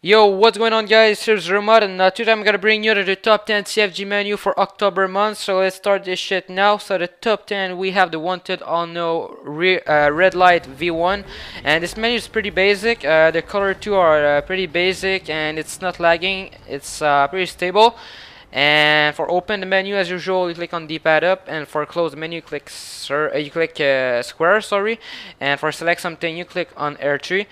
Yo, what's going on, guys? Here's ZuRoMoDZ, and today I'm gonna bring you to the top 10 CFG menu for October month. So let's start this shit now. So the top 10, we have the WantedUnknown RedLight V10, and this menu is pretty basic. The color too are pretty basic, and it's not lagging. It's pretty stable. And for open the menu, as usual, you click on D-pad up, and for close the menu, you click square, sorry. And for select something, you click on R3.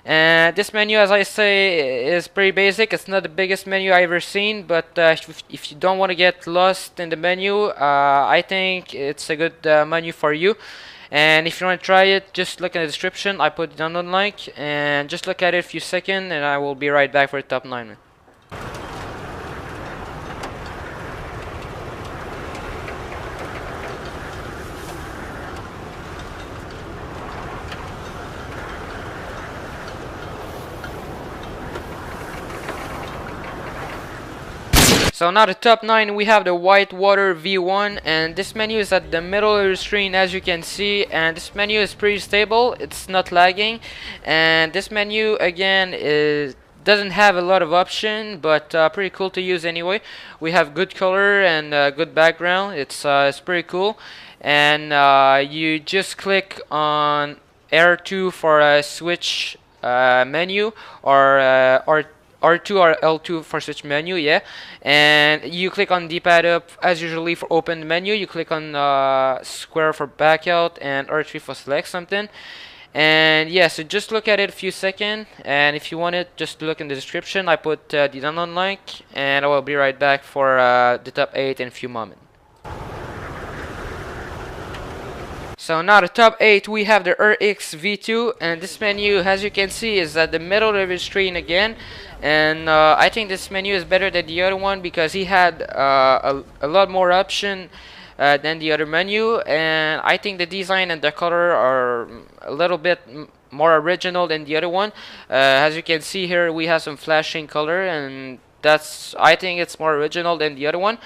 And this menu, as I say, is pretty basic. It's not the biggest menu I've ever seen, but if you don't want to get lost in the menu, I think it's a good menu for you. And if you want to try it, just look in the description. I put the download link, and just look at it a few seconds, and I will be right back for the top 9. So now the top 9, we have the WhiteWater V10, and this menu is at the middle of the screen, as you can see, and this menu is pretty stable. It's not lagging, and this menu again doesn't have a lot of option, but pretty cool to use anyway. We have good color and good background. It's pretty cool, and you just click on R2 for a switch menu, or R2 or L2 for switch menu, yeah. And you click on D-pad up as usually for open the menu. You click on square for back out and R3 for select something. And yeah, so just look at it a few seconds, and if you want it, just look in the description. I put the download link, and I will be right back for the top 8 in a few moments. So now the top 8, we have the RX V2, and this menu, as you can see, is at the middle of the screen again. And I think this menu is better than the other one because he had a lot more option than the other menu, and I think the design and the color are a little bit more original than the other one. As you can see here, we have some flashing color, and I think it's more original than the other one.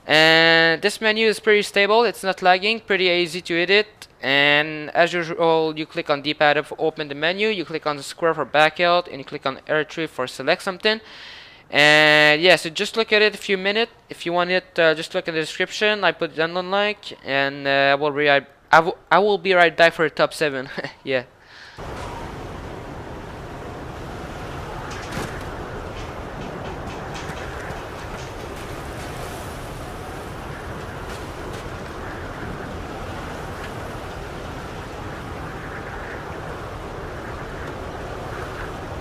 And this menu is pretty stable. It's not lagging, pretty easy to edit. And as usual, you click on D-pad for open the menu, you click on the square for back out, and you click on R3 for select something. And yeah, so just look at it a few minutes. If you want it, just look in the description. I put the download link, and I will be right back for the top 7. Yeah.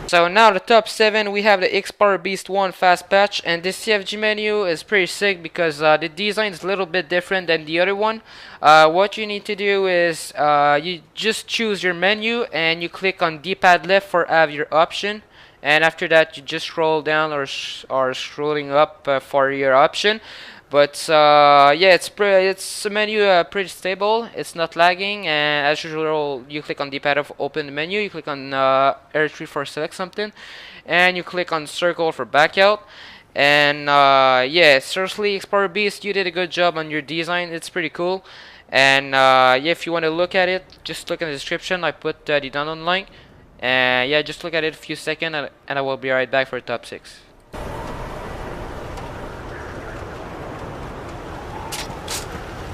So now the top 7, we have the xPowerMods fast patch, and this CFG menu is pretty sick because the design is a little bit different than the other one. What you need to do is you just choose your menu and you click on D-pad left for have your option, and after that you just scroll down or scrolling up for your option. But yeah, it's a menu pretty stable. It's not lagging, and as usual, you click on D-pad for open the menu. You click on R3 for select something, and you click on circle for back out. And yeah, seriously, xPowerMods, you did a good job on your design. It's pretty cool. And yeah, if you want to look at it, just look in the description. I put the download link. And yeah, just look at it a few seconds, and I will be right back for the top 6.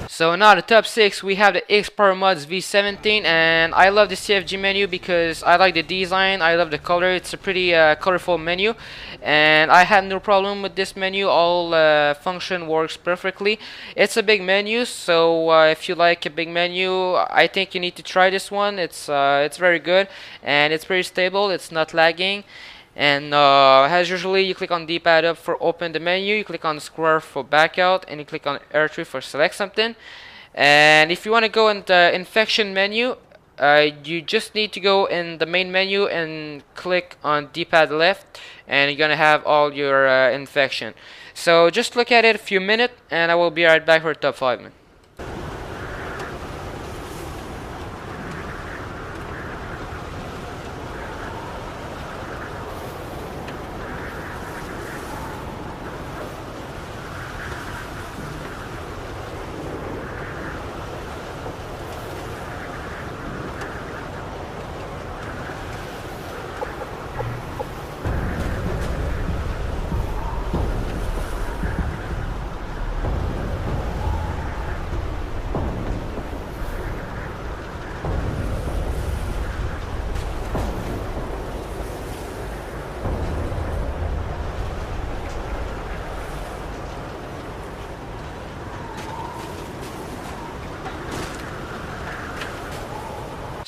So now the top 6, we have the xPowerMods V17, and I love the CFG menu because I like the design, I love the color. It's a pretty colorful menu, and I had no problem with this menu. All function works perfectly. It's a big menu, so if you like a big menu, I think you need to try this one. It's very good, and it's pretty stable. It's not lagging. And as usually, you click on D-pad up for open the menu, you click on square for back out, and you click on R3 for select something. And if you want to go in the infection menu, you just need to go in the main menu and click on D-pad left, and you're gonna have all your infection. So just look at it a few minutes, and I will be right back for the top 5.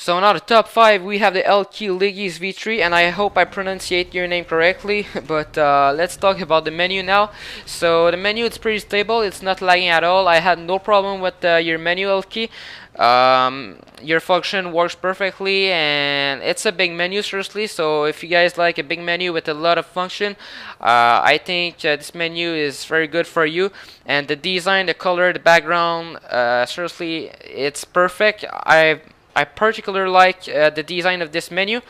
So now the top 5, we have the WantedUnknown V3, and I hope I pronunciate your name correctly, but let's talk about the menu now. So the menu, it's pretty stable, it's not lagging at all. I had no problem with your menu key. Your function works perfectly, and it's a big menu, seriously. So if you guys like a big menu with a lot of function, I think this menu is very good for you. And the design, the color, the background, seriously, it's perfect. I particularly like the design of this menu.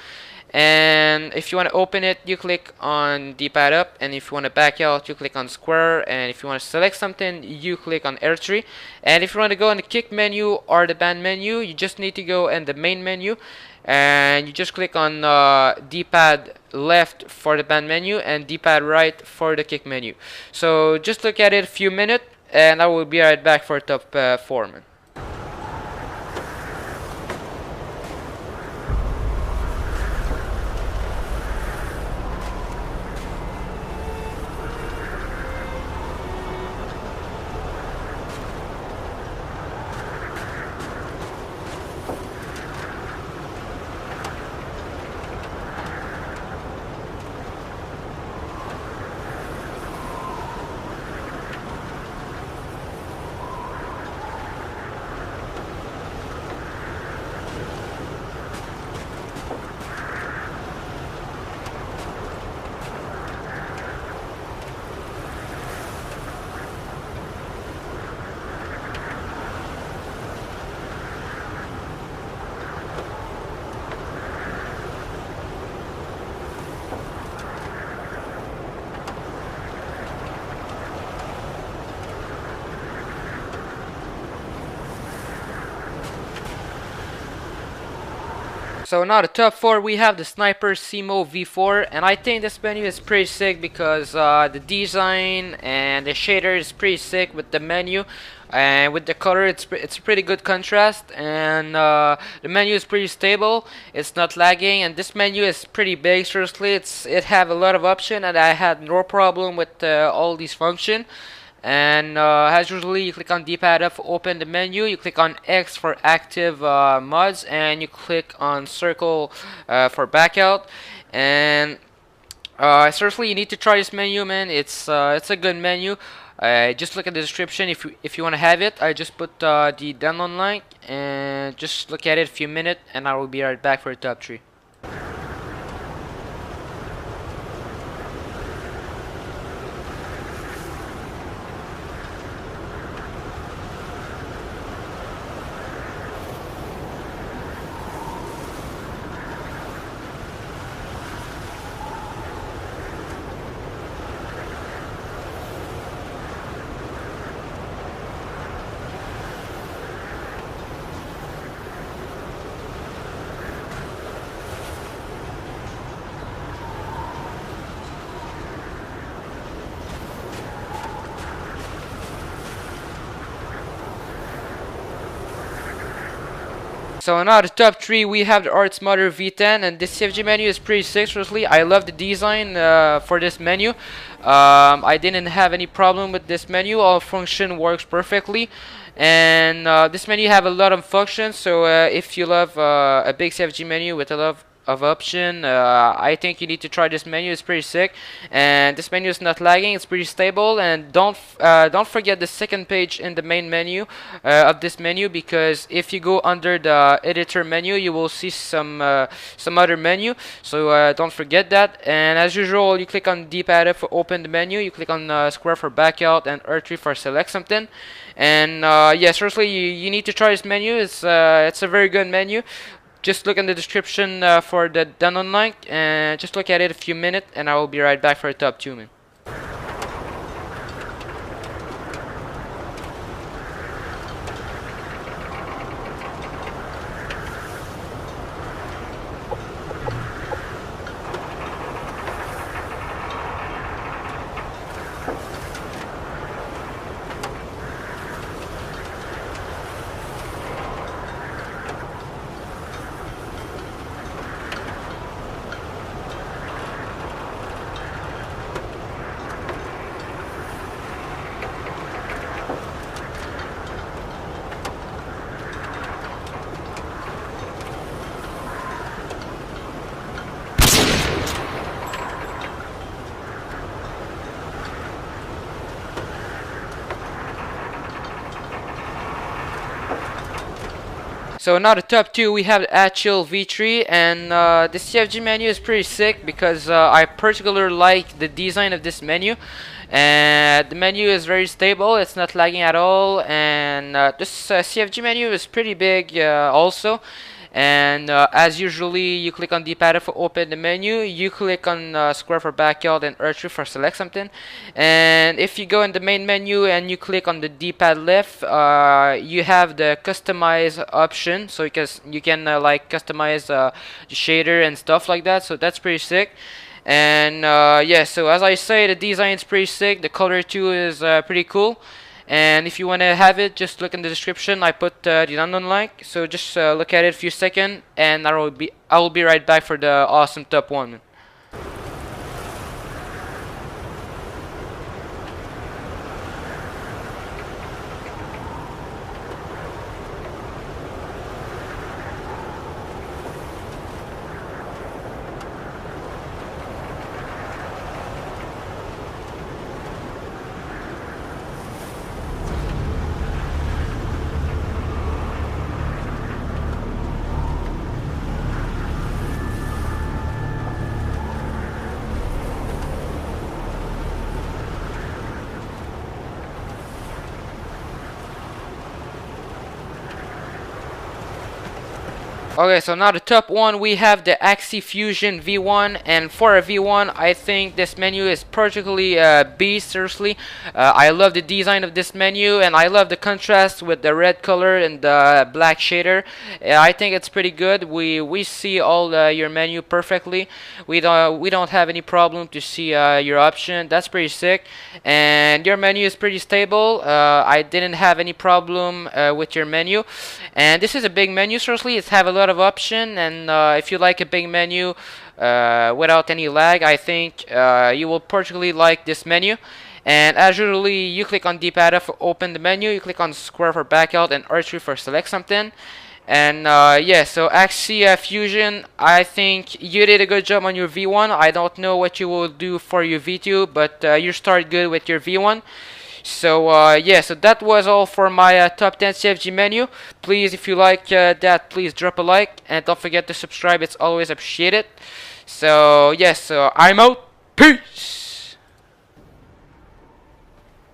And if you want to open it, you click on D-pad up, and if you want to back out, you click on square, and if you want to select something, you click on R3. And if you want to go in the kick menu or the band menu, you just need to go in the main menu, and you just click on D-pad left for the band menu and D-pad right for the kick menu. So just look at it a few minutes, and I will be right back for top 4, man. So now the top 4, we have the Sniper ArTzMoDDeR V10, and I think this menu is pretty sick because the design and the shader is pretty sick with the menu, and with the color it's a pretty good contrast, and the menu is pretty stable, it's not lagging, and this menu is pretty big. Seriously, it have a lot of option, and I had no problem with all these function. And as usually, you click on D-pad up for open the menu, you click on X for active mods, and you click on circle for back out. And seriously, you need to try this menu, man. It's a good menu. Just look at the description if you want to have it. I just put the download link, and just look at it a few minutes, and I will be right back for the top 3. So now the top 3, we have the ArTzMoDDeR V10, and this CFG menu is pretty sick. Seriously, I love the design for this menu. I didn't have any problem with this menu. All function works perfectly, and this menu have a lot of functions. So if you love a big CFG menu with a lot of option, I think you need to try this menu. It's pretty sick, and this menu is not lagging, it's pretty stable. And don't forget the second page in the main menu of this menu, because if you go under the editor menu, you will see some other menu, so don't forget that. And as usual, you click on D-pad for open the menu, you click on square for back out, and R3 for select something. And yeah, seriously, you need to try this menu. It's a very good menu. Just look in the description for the download link, and just look at it a few minutes, and I will be right back for the top 2, man. So now the top two, we have the Achils V3, and the CFG menu is pretty sick because I particularly like the design of this menu. And the menu is very stable, it's not lagging at all, and this CFG menu is pretty big also. And as usually, you click on D-pad for open the menu, you click on square for backyard and R3 for select something. And if you go in the main menu and you click on the D-pad left, you have the customize option, so you can like customize the shader and stuff like that, so that's pretty sick. And yeah, so as I say, the design is pretty sick, the color too is pretty cool. And if you want to have it, just look in the description. I put the unknown link, so just look at it a few seconds, and I will be right back for the awesome top one. Okay, so now the top one, we have the ExiFusionZz V1, and for a V1, I think this menu is particularly beast, seriously. I love the design of this menu, and I love the contrast with the red color and the black shader. I think it's pretty good. We see all your menu perfectly. We don't have any problem to see your option. That's pretty sick, and your menu is pretty stable. I didn't have any problem with your menu, and this is a big menu, seriously. It's have a lot of option, and if you like a big menu without any lag, I think you will particularly like this menu. And as usually, you click on D-pad for open the menu, you click on square for backout and R3 for select something. And yeah, so ExiFusion, I think you did a good job on your V1. I don't know what you will do for your V2, but you start good with your V1. So yeah, so that was all for my top 10 CFG menu. Please, if you like that, please drop a like, and don't forget to subscribe. It's always appreciated. So yes, so I'm out. Peace.